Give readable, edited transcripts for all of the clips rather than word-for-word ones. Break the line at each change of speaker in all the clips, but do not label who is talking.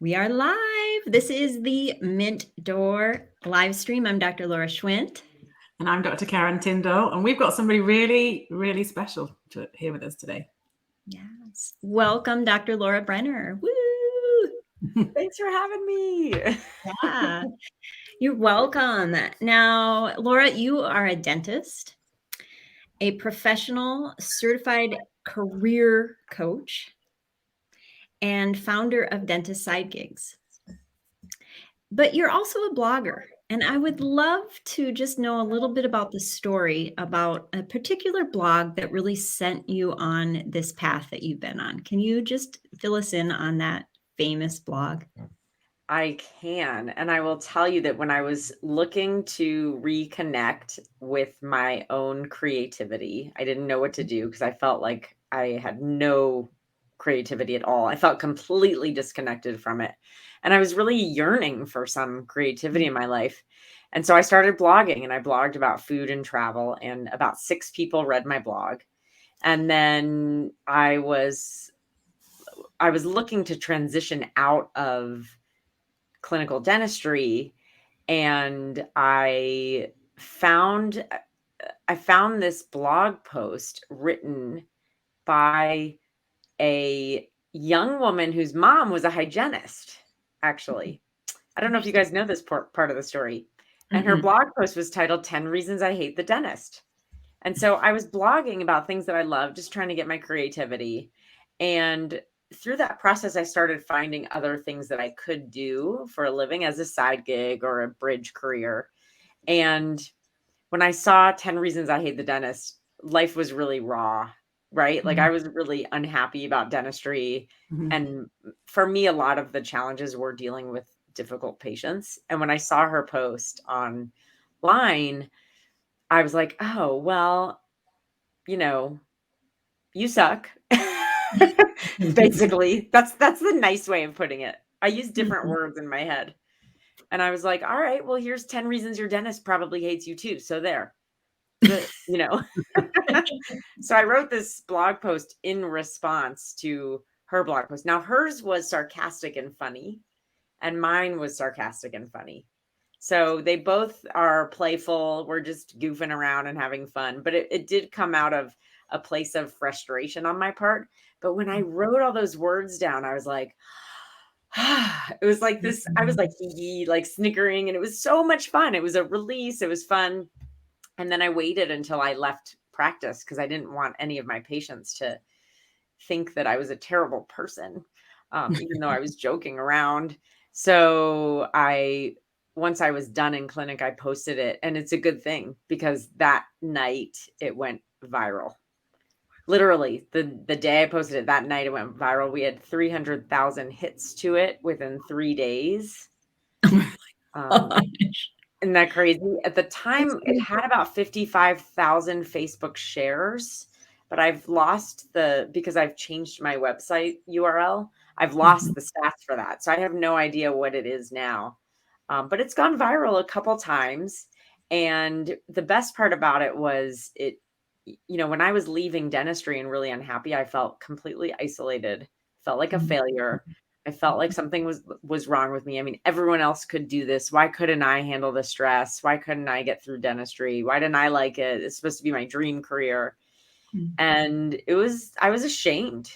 We are live. This is the Mint Door live stream. I'm Dr. Laura Schwint.
And I'm Dr. Karen Tyndall, and we've got somebody really, really special here with us today.
Yes. Welcome, Dr. Laura Brenner. Woo!
Thanks for having me.
Yeah, you're welcome. Now, Laura, you are a dentist, a professional certified career coach, and founder of Dentist Side Gigs. But you're also a blogger, and I would love to just know a little bit about the story about a particular blog that really sent you on this path that you've been on. Can you just fill us in on that famous blog?
I can. And I will tell you that when I was looking to reconnect with my own creativity, I didn't know what to do because I felt like I had no creativity at all. I felt completely disconnected from it. And I was really yearning for some creativity in my life. And so I started blogging, and I blogged about food and travel, and about 6 people read my blog. And then I was looking to transition out of clinical dentistry, and I found this blog post written by a young woman whose mom was a hygienist, actually. I don't know if you guys know this part of the story. And her blog post was titled 10 Reasons I Hate the Dentist. And so I was blogging about things that I love, just trying to get my creativity. And through that process, I started finding other things that I could do for a living as a side gig or a bridge career. And when I saw 10 Reasons I Hate the Dentist, life was really raw, right? Like I was really unhappy about dentistry. And for me, a lot of the challenges were dealing with difficult patients. And when I saw her post online, I was like, oh, well, you suck. Basically, that's the nice way of putting it. I use different words in my head. And I was like, all right, well, here's 10 reasons your dentist probably hates you too. So there. So I wrote this blog post in response to her blog post. Now hers was sarcastic and funny, and mine was sarcastic and funny. So they both are playful. We're just goofing around and having fun. But it did come out of a place of frustration on my part. But when I wrote all those words down, I was like, it was like this. I was like, like snickering. And it was so much fun. It was a release. It was fun. And then I waited until I left practice because I didn't want any of my patients to think that I was a terrible person, even though I was joking around. So once I was done in clinic, I posted it, and it's a good thing because that night it went viral. Literally, the day I posted it, that night it went viral. We had 300,000 hits to it within 3 days. Isn't that crazy? At the time, it had about 55,000 Facebook shares, but I've lost because I've changed my website URL. I've lost the stats for that. So I have no idea what it is now. But it's gone viral a couple times. And the best part about it was when I was leaving dentistry and really unhappy, I felt completely isolated, felt like a failure. I felt like something was wrong with me. I mean, everyone else could do this. Why couldn't I handle the stress? Why couldn't I get through dentistry? Why didn't I like it? It's supposed to be my dream career. And I was ashamed.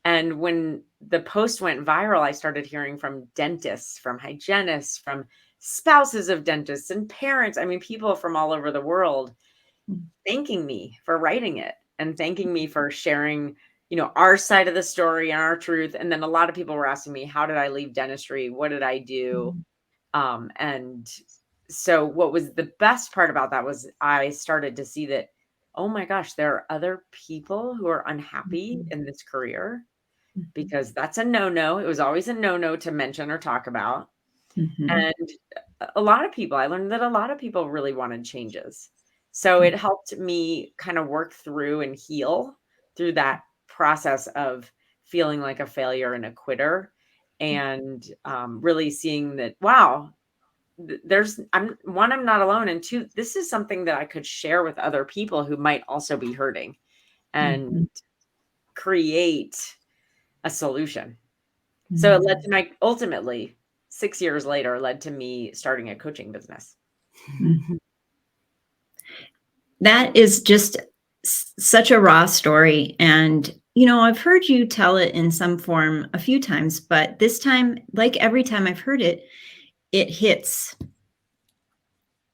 And when the post went viral, I started hearing from dentists, from hygienists, from spouses of dentists and parents. I mean, people from all over the world thanking me for writing it and thanking me for sharing, our side of the story and our truth. And then a lot of people were asking me, how did I leave dentistry? What did I do? And so what was the best part about that was I started to see that, oh my gosh, there are other people who are unhappy in this career, because that's a no-no. It was always a no-no to mention or talk about. And I learned that a lot of people really wanted changes. So it helped me kind of work through and heal through that process of feeling like a failure and a quitter, and really seeing that, wow, I'm not alone. And 2, this is something that I could share with other people who might also be hurting and create a solution. So it led to ultimately 6 years later, led to me starting a coaching business.
That is just such a raw story. And, I've heard you tell it in some form a few times, but this time, like every time I've heard it, it hits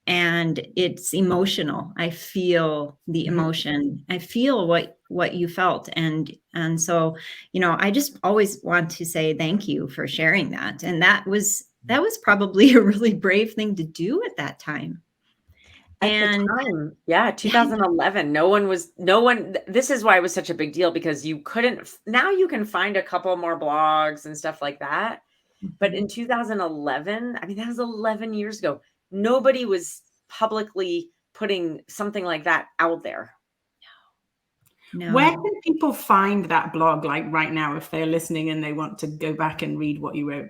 and it's emotional. I feel the emotion. I feel what you felt. And so, I just always want to say thank you for sharing that. And that was probably a really brave thing to do at that time.
At the time, yeah, 2011, this is why it was such a big deal, because now you can find a couple more blogs and stuff like that. But in 2011, I mean, that was 11 years ago. Nobody was publicly putting something like that out there.
No.
Where can people find that blog, like right now, if they're listening and they want to go back and read what you wrote?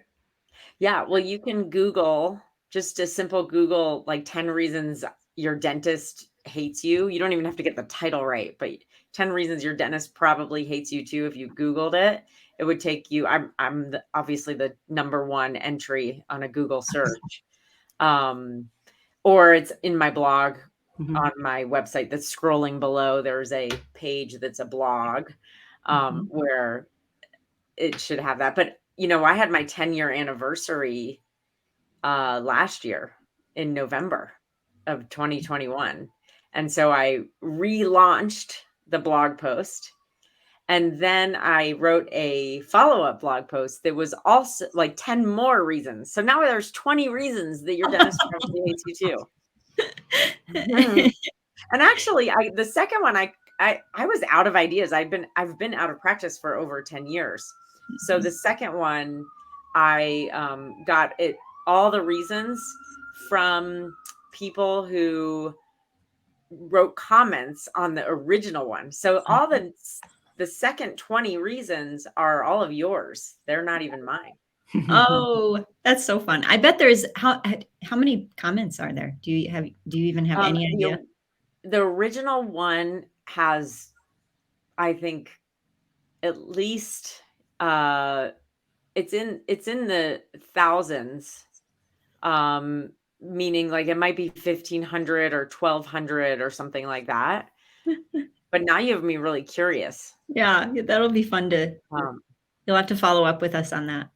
Yeah, well, you can Google, just a simple Google, like 10 reasons your dentist hates you. You don't even have to get the title right, but 10 reasons your dentist probably hates you too. If you Googled it, it would take you, I'm obviously the number one entry on a Google search. Or it's in my blog on my website that's scrolling below. There's a page that's a blog where it should have that. But, I had my 10-year anniversary last year in November of 2021. And so I relaunched the blog post. And then I wrote a follow-up blog post that was also like 10 more reasons. So now there's 20 reasons that your dentist probably hates you too. And actually, the second one, I was out of ideas. I've been out of practice for over 10 years. So the second one, I got all the reasons from people who wrote comments on the original one. So all the second 20 reasons are all of yours. They're not even mine.
Oh, that's so fun. I bet there's how many comments are there? Do you even have any idea?
The original one has, I think, at least it's in the thousands, meaning like it might be 1,500 or 1,200 or something like that. But now you have me really curious.
Yeah, that'll be fun to. You'll have to follow up with us on that.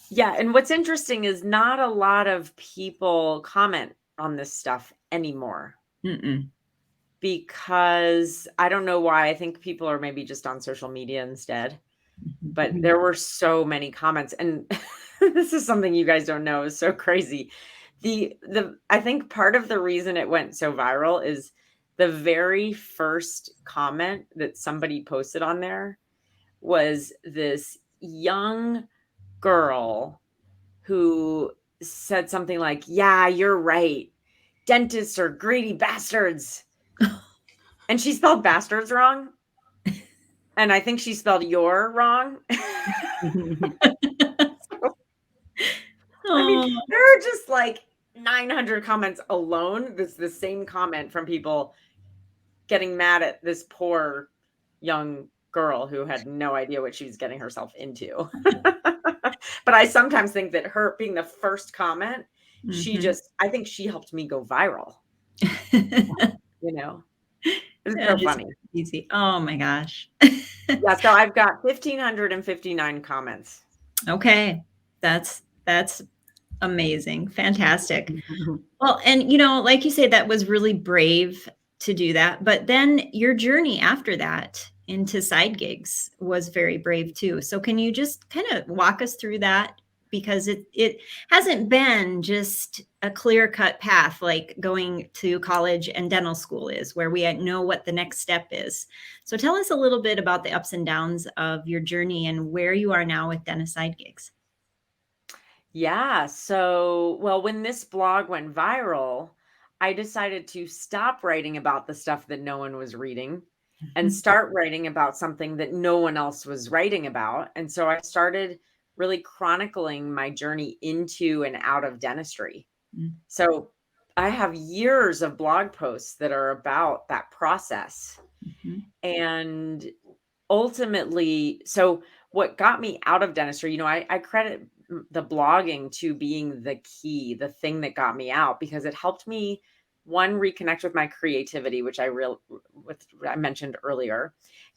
Yeah, and what's interesting is not a lot of people comment on this stuff anymore. Because I don't know why. I think people are maybe just on social media instead. But there were so many comments, and this is something you guys don't know. Is so crazy. I think part of the reason it went so viral is the very first comment that somebody posted on there was this young girl who said something like, "Yeah, you're right. Dentists are greedy bastards." And she spelled bastards wrong. And I think she spelled "your" wrong. I mean, there are just like 900 comments alone. This the same comment from people getting mad at this poor young girl who had no idea what she was getting herself into. But I sometimes think that her being the first comment, I think she helped me go viral. It's so funny.
Easy. Oh my gosh.
Yeah, so I've got 1,559 comments.
Okay. That's amazing. Fantastic. Well, and like you say, that was really brave to do that. But then your journey after that into side gigs was very brave too. So can you just kind of walk us through that? Because it hasn't been just a clear-cut path like going to college and dental school is, where we know what the next step is. So tell us a little bit about the ups and downs of your journey and where you are now with dentist side gigs.
Yeah. So, well, when this blog went viral, I decided to stop writing about the stuff that no one was reading and start writing about something that no one else was writing about. And so I started really chronicling my journey into and out of dentistry. So I have years of blog posts that are about that process. And ultimately, so what got me out of dentistry, I credit the blogging to being the key, the thing that got me out, because it helped me, one, reconnect with my creativity, which I mentioned earlier.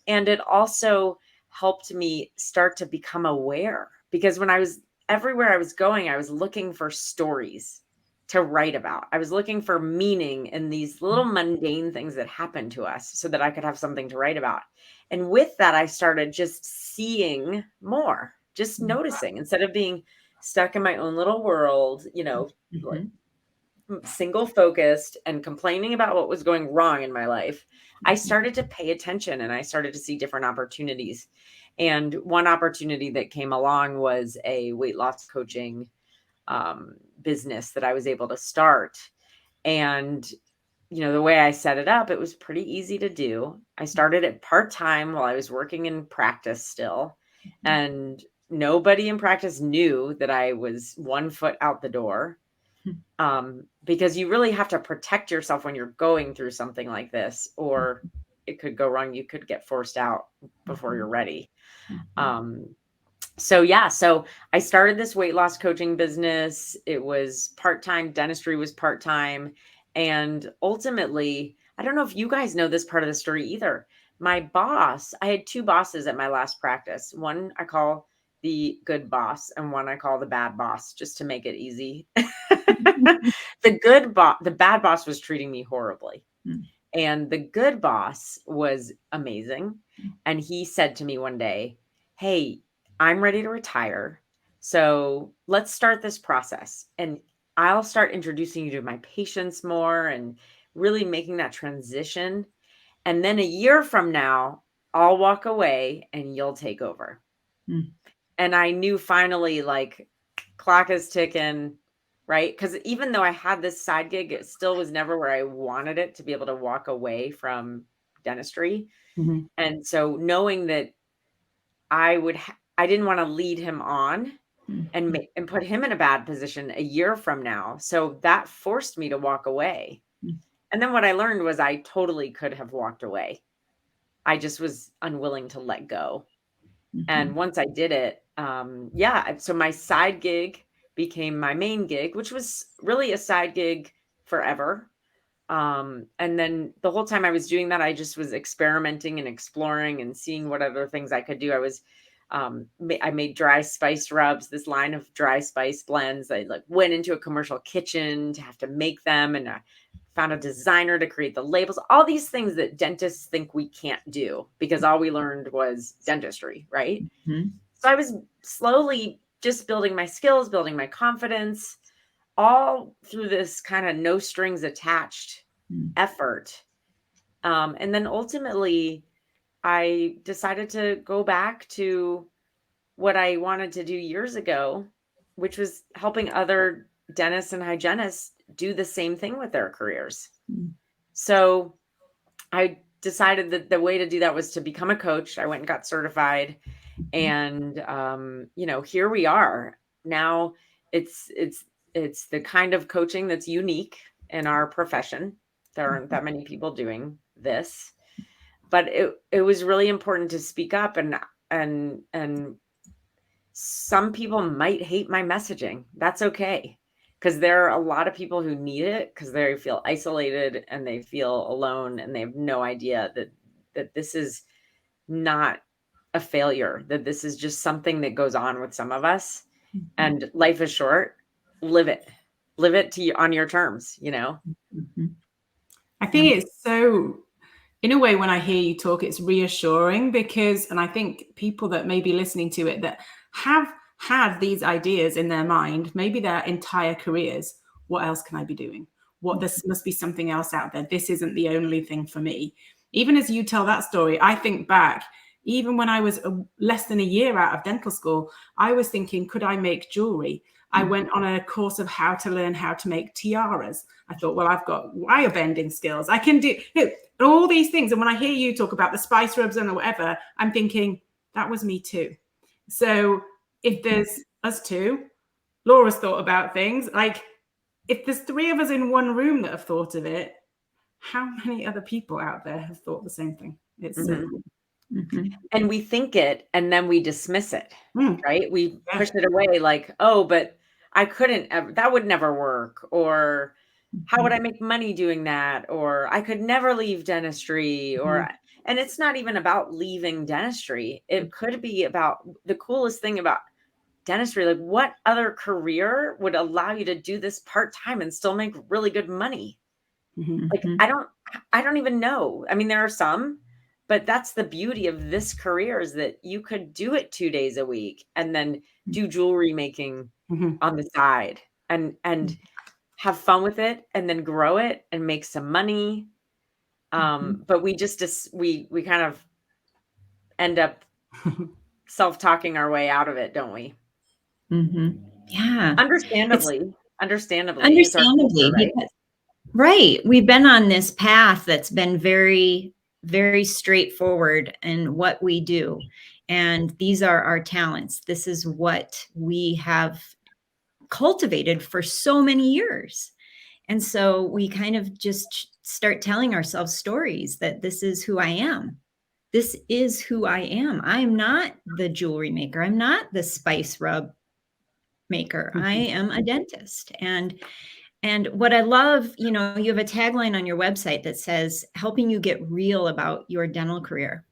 And it also helped me start to become aware, because when I was everywhere I was going, I was looking for stories to write about. I was looking for meaning in these little mundane things that happen to us so that I could have something to write about. And with that, I started just seeing more, just noticing, instead of being stuck in my own little world, like single focused and complaining about what was going wrong in my life. I started to pay attention, and I started to see different opportunities. And one opportunity that came along was a weight loss coaching business that I was able to start. And, the way I set it up, it was pretty easy to do. I started it part-time while I was working in practice still. And nobody in practice knew that I was 1 foot out the door. Because you really have to protect yourself when you're going through something like this, or it could go wrong. You could get forced out before you're ready. So I started this weight loss coaching business. It was part-time. Dentistry was part-time. And ultimately, I don't know if you guys know this part of the story either. My boss, I had 2 bosses at my last practice. One I call the good boss, and one I call the bad boss, just to make it easy. The bad boss was treating me horribly. And the good boss was amazing. And he said to me one day, "Hey, I'm ready to retire. So let's start this process. And I'll start introducing you to my patients more and really making that transition. And then a year from now, I'll walk away and you'll take over." And I knew finally, like, clock is ticking, right? Because even though I had this side gig, it still was never where I wanted it, to be able to walk away from dentistry. And so knowing that I didn't want to lead him on and put him in a bad position a year from now. So that forced me to walk away. And then what I learned was I totally could have walked away. I just was unwilling to let go. And once I did it, so my side gig became my main gig, which was really a side gig forever. And then the whole time I was doing that, I just was experimenting and exploring and seeing what other things I could do. I made dry spice rubs, this line of dry spice blends. I went into a commercial kitchen to have to make them, and I found a designer to create the labels, all these things that dentists think we can't do because all we learned was dentistry, right? So I was slowly just building my skills, building my confidence, all through this kind of no strings attached effort. And then ultimately, I decided to go back to what I wanted to do years ago, which was helping other dentists and hygienists do the same thing with their careers. So I decided that the way to do that was to become a coach. I went and got certified, and here we are now. It's the kind of coaching that's unique in our profession. There aren't that many people doing this, but it was really important to speak up, and some people might hate my messaging. That's okay, because there are a lot of people who need it because they feel isolated and they feel alone, and they have no idea that this is not a failure, that this is just something that goes on with some of us. And life is short. Live it on your terms,
I think it's so, in a way, when I hear you talk, it's reassuring, because, and I think people that may be listening to it that have had these ideas in their mind, maybe their entire careers, what else can I be doing? This must be something else out there. This isn't the only thing for me. Even as you tell that story, I think back, even when I was less than a year out of dental school, I was thinking, could I make jewelry? I went on a course of how to learn how to make tiaras. I thought, well, I've got wire bending skills. I can do all these things. And when I hear you talk about the spice rubs and whatever, I'm thinking that was me too. So if there's us two, Laura's thought about things, like if there's 3 of us in one room that have thought of it, how many other people out there have thought the same thing? It's so cool.
And we think it, and then we dismiss it, right? We
Yeah.
push it away like, oh, but I couldn't ever, that would never work. Or how would I make money doing that? Or I could never leave dentistry. Or, and it's not even about leaving dentistry. It could be about the coolest thing about dentistry. Like, what other career would allow you to do this part-time and still make really good money? Like, I don't even know. I mean, there are some, but that's the beauty of this career, is that you could do it 2 days a week and then do jewelry making on the side and have fun with it, and then grow it and make some money. But we just we kind of end up self-talking our way out of it, don't we?
Yeah.
Understandably.
Understandably,
It's our culture, right?
Right. We've been on this path that's been very, very straightforward in what we do. And these are our talents. This is what we have cultivated for so many years. And so we kind of just start telling ourselves stories that this is who I am. This is who I am. I'm not the jewelry maker. I'm not the spice rub maker. I am a dentist. And what I love, you have a tagline on your website that says, helping you get real about your dental career.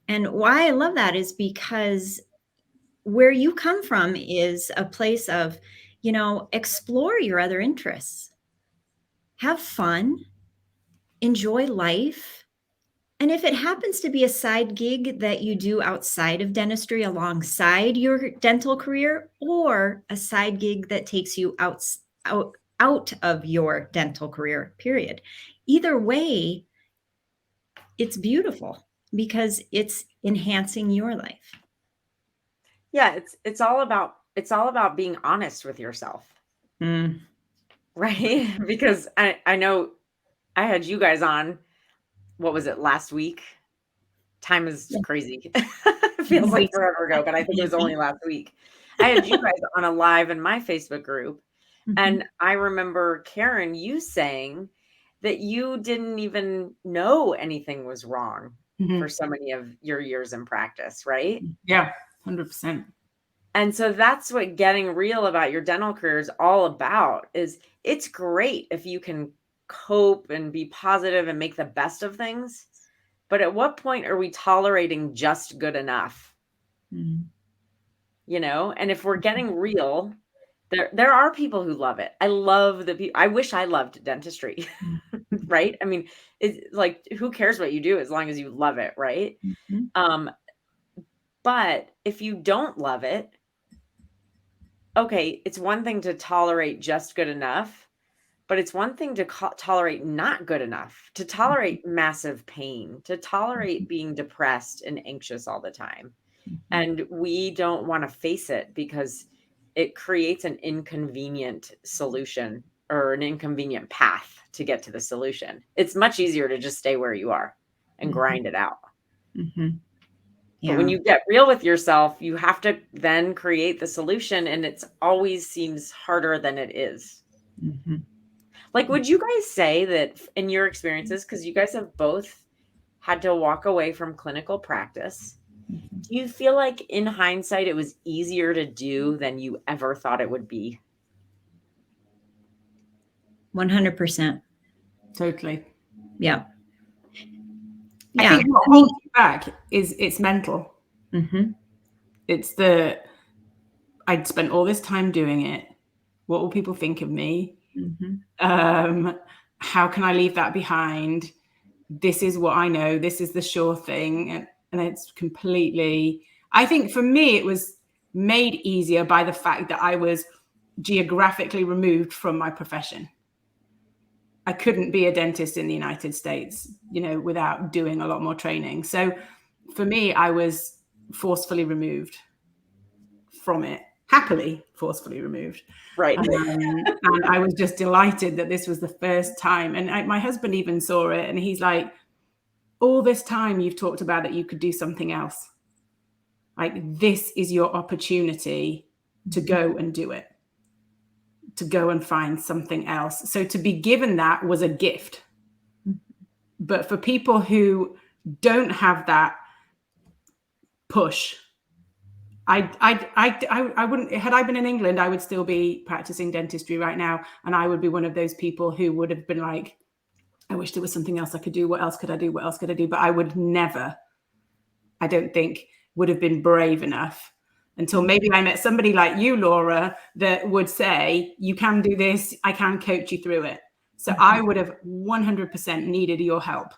And why I love that is because where you come from is a place of, explore your other interests, have fun, enjoy life. And if it happens to be a side gig that you do outside of dentistry alongside your dental career, or a side gig that takes you out of your dental career, period. Either way, it's beautiful because it's enhancing your life.
Yeah, it's all about being honest with yourself. Right? Because I know I had you guys on, what was it, last week? Time is crazy. It feels like forever ago, but I think it was only last week. I had you guys on a live in my Facebook group. And I remember, Karen, you saying that you didn't even know anything was wrong for so many of your years in practice, right?
Yeah, 100%.
And so that's what getting real about your dental career is all about. Is it's great if you can cope and be positive and make the best of things. But at what point are we tolerating just good enough? And if we're getting real, there are people who love it. I love the people. I wish I loved dentistry, right? I mean, it's like, who cares what you do as long as you love it, right? But if you don't love it, okay, it's one thing to tolerate just good enough, but it's one thing to tolerate not good enough, to tolerate massive pain, to tolerate being depressed and anxious all the time. And we don't want to face it because it creates an inconvenient solution or an inconvenient path to get to the solution. It's much easier to just stay where you are and grind it out. But when you get real with yourself, you have to then create the solution, and it always seems harder than it is. Like, would you guys say that in your experiences, because you guys have both had to walk away from clinical practice, do you feel like in hindsight it was easier to do than you ever thought it would be?
100%.
Totally.
Yeah.
I think what holds you back is it's mental. It's I'd spent all this time doing it. What will people think of me? How can I leave that behind? This is what I know. This is the sure thing. And it's completely, I think for me, it was made easier by the fact that I was geographically removed from my profession. I couldn't be a dentist in the United States, without doing a lot more training. So for me, I was forcefully removed from it, happily forcefully removed.
Right.
And I was just delighted that this was the first time. And my husband even saw it, and he's like, all this time you've talked about that you could do something else. Like, this is your opportunity to go and do it, to go and find something else. So to be given that was a gift. But for people who don't have that push. I wouldn't, had I been in England, I would still be practicing dentistry right now. And I would be one of those people who would have been like, I wish there was something else I could do. What else could I do? What else could I do? But I would never, I don't think, would have been brave enough until maybe I met somebody like you, Laura, that would say, you can do this. I can coach you through it. So I would have 100% needed your help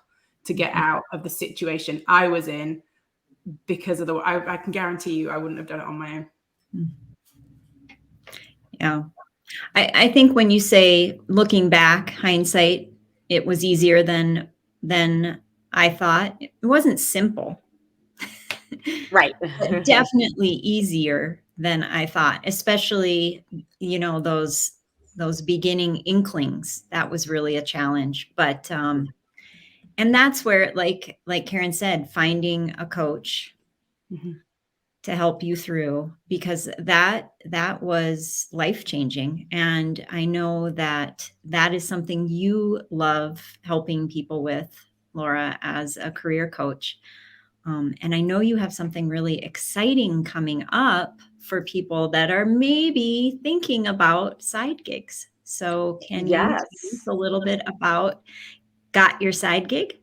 to get out of the situation I was in, because of the, I can guarantee you I wouldn't have done it on my own.
Yeah. I think when you say, looking back, hindsight, it was easier than I thought. It wasn't simple.
Right.
But definitely easier than I thought, especially, you know, those beginning inklings. That was really a challenge. But and that's where, like Karen said, finding a coach to help you through, because that was life-changing. And I know that is something you love helping people with, Laura, as a career coach. And I know you have something really exciting coming up for people that are maybe thinking about side gigs. So can you tell us a little bit about Got Your Side Gig?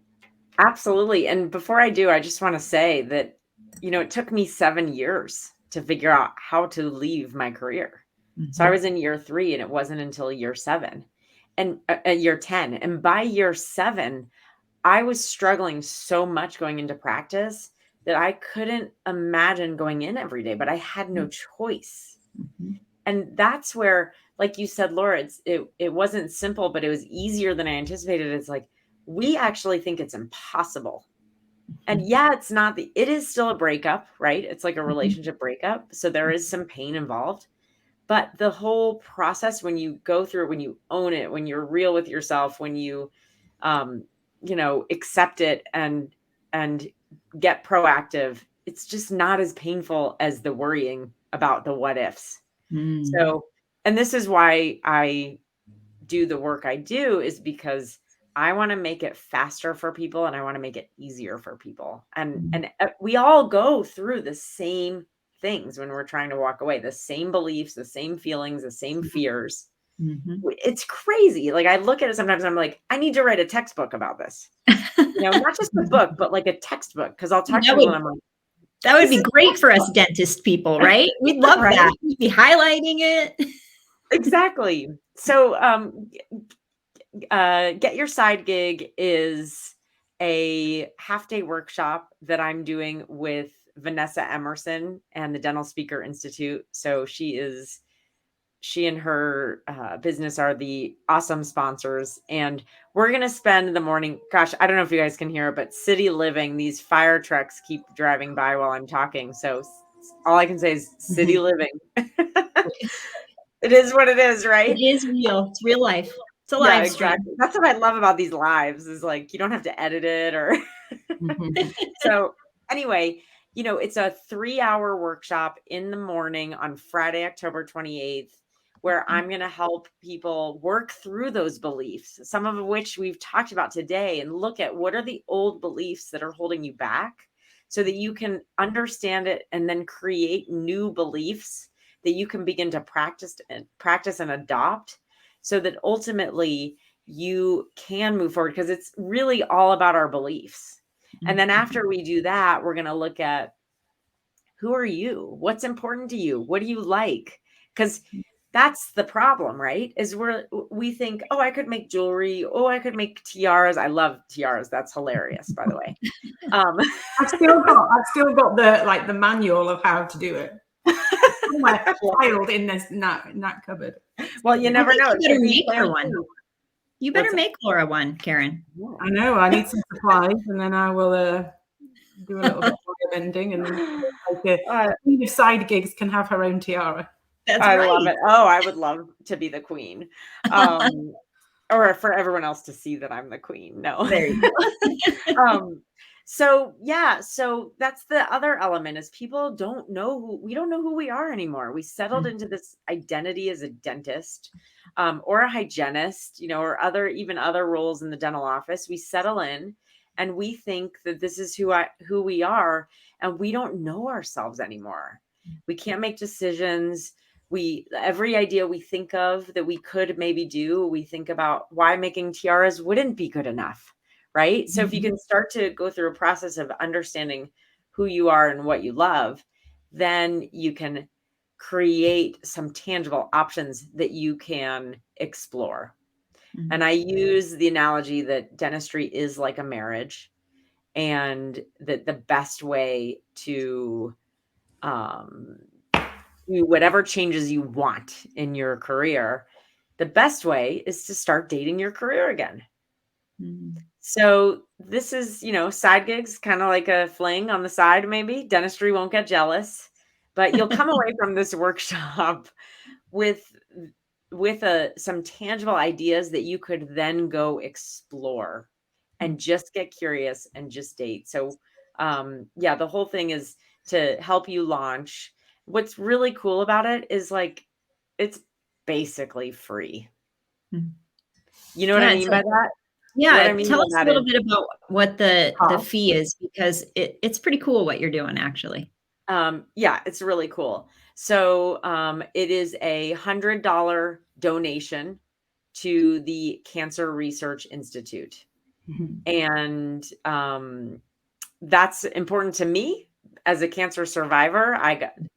Absolutely. And before I do, I just want to say that, you know, it took me 7 years to figure out how to leave my career. So I was in year 3 and it wasn't until year 7 and year 10. And by year 7, I was struggling so much going into practice that I couldn't imagine going in every day, but I had no choice. And that's where, like you said, Laura, it wasn't simple, but it was easier than I anticipated. It's like, we actually think it's impossible. And yeah, it's not it is still a breakup, right? It's like a relationship breakup. So there is some pain involved. But the whole process, when you go through it, when you own it, when you're real with yourself, when you, you know, accept it and get proactive, it's just not as painful as the worrying about the what ifs. So, and this is why I do the work I do, is because I want to make it faster for people and I want to make it easier for people. And we all go through the same things when we're trying to walk away, the same beliefs, the same feelings, the same fears. It's crazy. Like, I look at it sometimes and I'm like, I need to write a textbook about this. You know, not just a book, but like a textbook. Because I'll talk to people and I'm like,
that would be great for us dentist people, right? We'd love that. We'd be highlighting it.
Exactly. So Get Your Side Gig is a half-day workshop that I'm doing with Vanessa Emerson and the Dental Speaker Institute. So she and her business are the awesome sponsors. And we're going to spend the morning, gosh, I don't know if you guys can hear it, but city living, these fire trucks keep driving by while I'm talking. So all I can say is city living. It is what it is, right?
It is real. It's real life. It's a live stream.
Exactly. That's what I love about these lives, is like, you don't have to edit it or so anyway, you know, it's a 3-hour workshop in the morning on Friday, October 28th, where I'm going to help people work through those beliefs, some of which we've talked about today, and look at what are the old beliefs that are holding you back so that you can understand it and then create new beliefs that you can begin to practice and adopt, so that ultimately you can move forward, because it's really all about our beliefs. And then after we do that, we're going to look at, who are you? What's important to you? What do you like? Because that's the problem, right? Is we think, oh, I could make jewelry. Oh, I could make tiaras. I love tiaras. That's hilarious, by the way.
I've still got the manual of how to do it. Somewhere filed in that cupboard.
Well, you never know.
You better make her one. You better make Laura one, Karen.
I know. I need some supplies, and then I will do a little bit of bending, and queen of side gigs can have her own tiara.
That's
I
right.
love it. Oh, I would love to be the queen. Or for everyone else to see that I'm the queen. No.
There you go.
So that's the other element, is people don't know we don't know who we are anymore. We settled into this identity as a dentist, or a hygienist, you know, or other roles in the dental office. We settle in, and we think that this is who we are, and we don't know ourselves anymore. We can't make decisions. Every idea we think of that we could maybe do, we think about why making tiaras wouldn't be good enough, right? So if you can start to go through a process of understanding who you are and what you love, then you can create some tangible options that you can explore. And I use the analogy that dentistry is like a marriage, and that the best way to do whatever changes you want in your career, the best way is to start dating your career again. So this is, side gigs, kind of like a fling on the side, maybe. Dentistry won't get jealous, but you'll come away from this workshop with some tangible ideas that you could then go explore and just get curious and just date. So the whole thing is to help you launch. What's really cool about it is it's basically free. You know what I mean by that? What I
Yeah,
mean
tell
by
us a
that
little
is
bit about what the
cost.
fee is, because it's pretty cool what you're doing, actually.
It's really cool. So it is a $100 donation to the Cancer Research Institute. And that's important to me as a cancer survivor.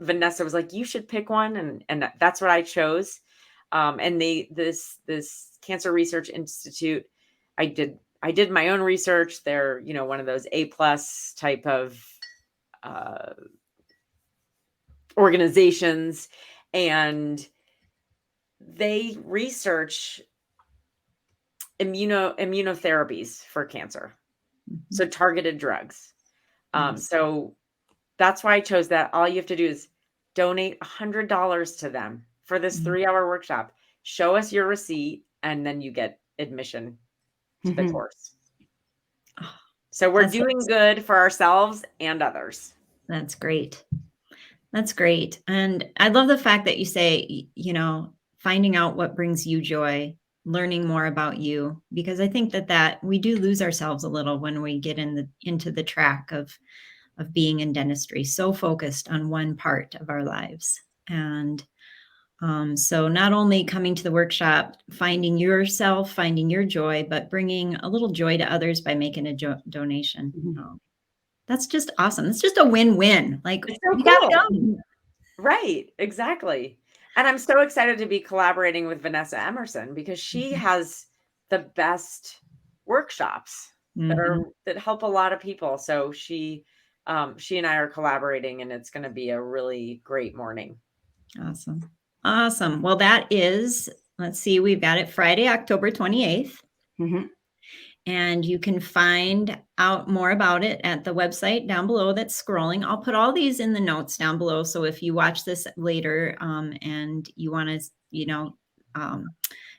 Vanessa was like, you should pick one. And that's what I chose. And this Cancer Research Institute, I did my own research. They're, one of those A+ type of organizations, and they research immunotherapies for cancer. So targeted drugs.
Nice.
So that's why I chose that. All you have to do is donate $100 to them for this 3-hour workshop. Show us your receipt, and then you get admission to the course. So we're doing good for ourselves and others.
That's great. That's great. And I love the fact that you say, finding out what brings you joy, learning more about you, because I think that we do lose ourselves a little when we get into the track of being in dentistry, so focused on one part of our lives. And so not only coming to the workshop, finding yourself, finding your joy, but bringing a little joy to others by making a donation. That's just awesome. It's just a win-win. Like,
It's so
you gotta
cool.
go.
Right, exactly. And I'm so excited to be collaborating with Vanessa Emerson, because she has the best workshops that help a lot of people. So she and I are collaborating, and it's going to be a really great morning.
Awesome. Well, that is, let's see, we've got it Friday, October 28th. And you can find out more about it at the website down below that's scrolling. I'll put all these in the notes down below. So if you watch this later and you want to,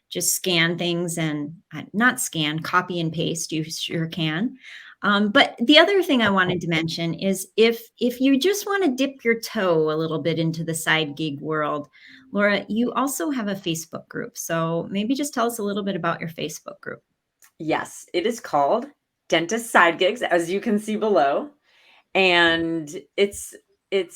just scan things and not scan, copy and paste, you sure can. But the other thing I wanted to mention is if you just want to dip your toe a little bit into the side gig world, Laura, you also have a Facebook group. So maybe just tell us a little bit about your Facebook group.
Yes, it is called Dentist Side Gigs, as you can see below. And it's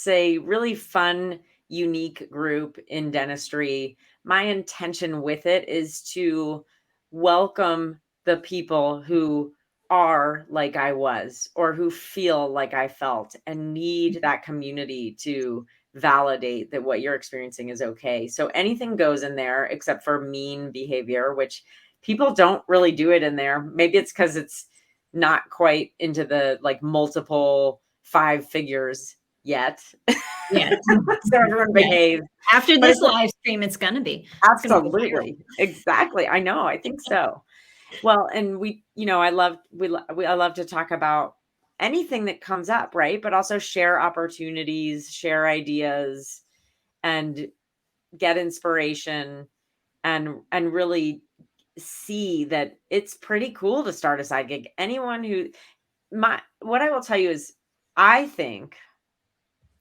a really fun, unique group in dentistry. My intention with it is to welcome the people who are like I was, or who feel like I felt, and need that community to validate that what you're experiencing is okay. So anything goes in there except for mean behavior, which people don't really do it in there. Maybe it's because it's not quite into the multiple 5 figures yet.
Yeah.
So everyone behaves.
After this live stream, it's going to be.
Absolutely. Exactly. I know. I think so. Well, and I love to talk about anything that comes up, right? But also share opportunities, share ideas, and get inspiration, and really see that it's pretty cool to start a side gig. What I will tell you is, I think,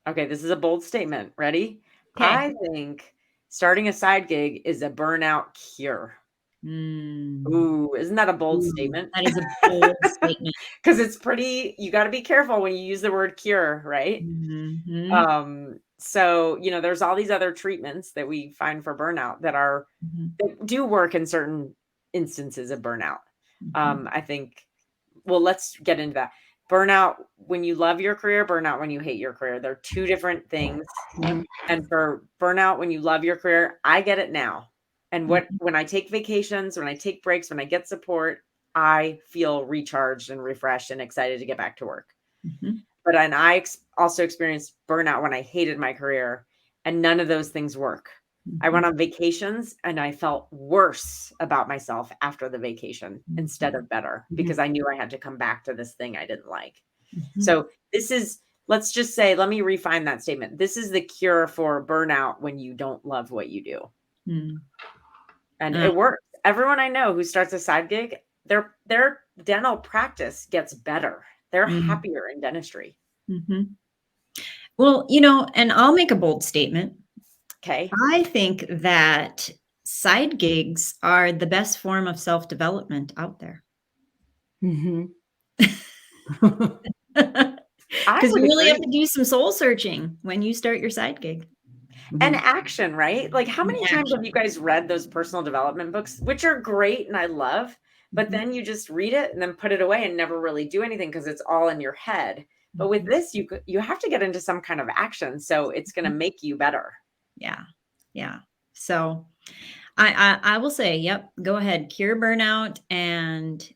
okay, this is a bold statement. Ready?
Okay.
I think starting a side gig is a burnout cure. Ooh, isn't that a bold
Ooh,
statement?
that is a bold statement.
Because it's pretty, you got to be careful when you use the word cure, right?
Mhm.
So, there's all these other treatments that we find for burnout
Mhm.
that do work in certain instances of burnout.
Mhm.
I think, well, let's get into that. Burnout when you love your career, burnout when you hate your career. They're two different things.
Yep.
And for burnout when you love your career, I get it now. And
Mhm.
when I take vacations, when I take breaks, when I get support, I feel recharged and refreshed and excited to get back to work.
Mhm.
But and I also experienced burnout when I hated my career, and none of those things work. I went
Mhm.
on vacations and I felt worse about myself after the vacation instead
Mhm.
of better
Mhm.
because I knew I had to come back to this thing I didn't like.
Mhm.
So this is, let's just say, let me refine that statement. This is the cure for burnout when you don't love what you do.
Mm.
And
Uh,
it works. Everyone I know who starts a side gig, their dental practice gets better. They're
mm.
happier in dentistry.
Mhm. Well, and I'll make a bold statement.
Okay.
I think that side gigs are the best form of self-development out there.
Mhm.
I
Because you
would
really have
agree.
to do some soul searching when you start your side gig.
And
Mhm.
action, right? Like, how
In
many times have
action.
you guys read those personal development books, which are great and I love, but
Mhm.
then you just read it and then put it away and never really do anything because it's all in your head. But with
Mhm.
this, you have to get into some kind of action, so it's going to
Mhm.
make you better.
Yeah. Yeah. So I will say, yep, go ahead, cure burnout and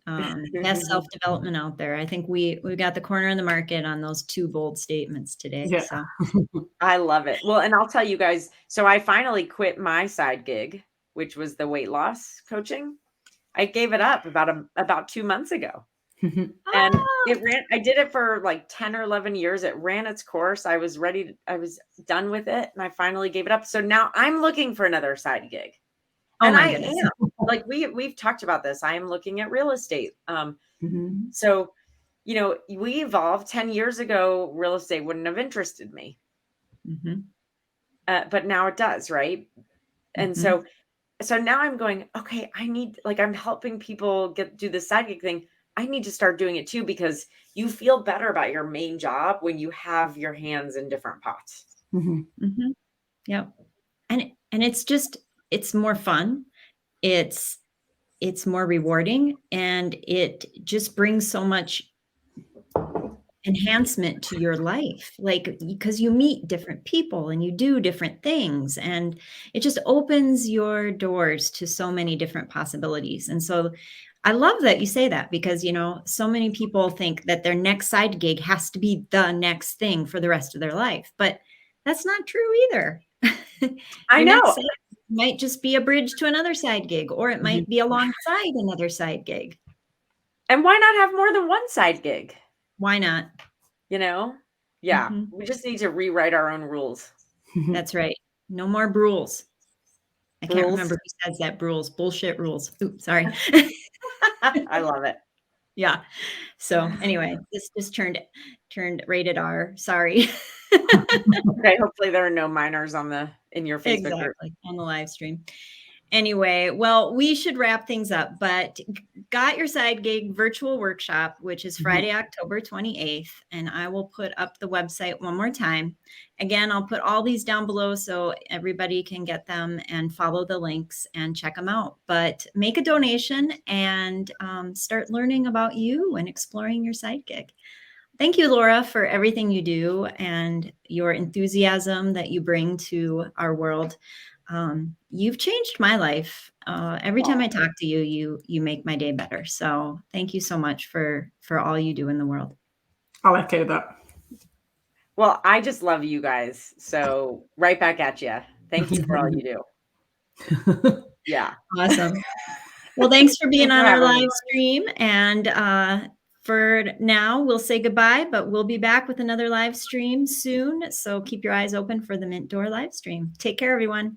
best self-development out there. I think we got the corner in the market on those two bold statements today.
Yeah.
So
I love it. Well, and I'll tell you guys, so I finally quit my side gig, which was the weight loss coaching. I gave it up about 2 months ago.
Mhm.
And
ah,
I did it for like 10 or 11 years. It ran its course. I was done with it and I finally gave it up. So now I'm looking for another side gig.
oh
And
my
I
goodness.
am. Like we've talked about this. I am looking at real estate.
Mhm.
Mhm.
So, we evolved 10 years ago, real estate wouldn't have interested me.
Mhm.
But now it does, right? And
Mhm.
so now I'm going, okay, I'm helping people do the side gig thing. I need to start doing it too because you feel better about your main job when you have your hands in different pots.
Mhm.
Mhm. Yep. And it's more fun. It's it's more rewarding and it just brings so much enhancement to your life, like, because you meet different people and you do different things, and it just opens your doors to so many different possibilities. And so I love that you say that because, so many people think that their next side gig has to be the next thing for the rest of their life, but that's not true either.
I
Your next
know.
side might just be a bridge to another side gig, or it
Mhm.
might be alongside another side gig.
And why not have more than one side gig?
Why not?
You know? Yeah.
Mhm.
We just need to rewrite our own rules.
Mhm.
That's right. No more rules. I can't
Rules.
remember who says that. Rules, bullshit rules. Oops, sorry.
I love it.
Yeah. So anyway, this just turned rated R. Sorry.
Okay. Hopefully there are no minors in your Facebook group.
Exactly, on the live stream. Anyway, well, we should wrap things up, but Got Your Side Gig virtual workshop, which is
Mhm.
Friday, October 28th, and I will put up the website one more time. Again, I'll put all these down below so everybody can get them and follow the links and check them out. But make a donation and start learning about you and exploring your side gig. Thank you, Laura, for everything you do and your enthusiasm that you bring to our world. You've changed my life. Every time I
Aw.
talk to you, you make my day better. So thank you so much for all you do in the world.
I'll echo that.
Well, I just love you guys. So right back at you. Thank you for all you do. Yeah.
Awesome. Well, thanks for being
Thanks for
on our
having me.
live stream. And for now, we'll say goodbye, but we'll be back with another live stream soon. So keep your eyes open for the Mint Door live stream. Take care, everyone.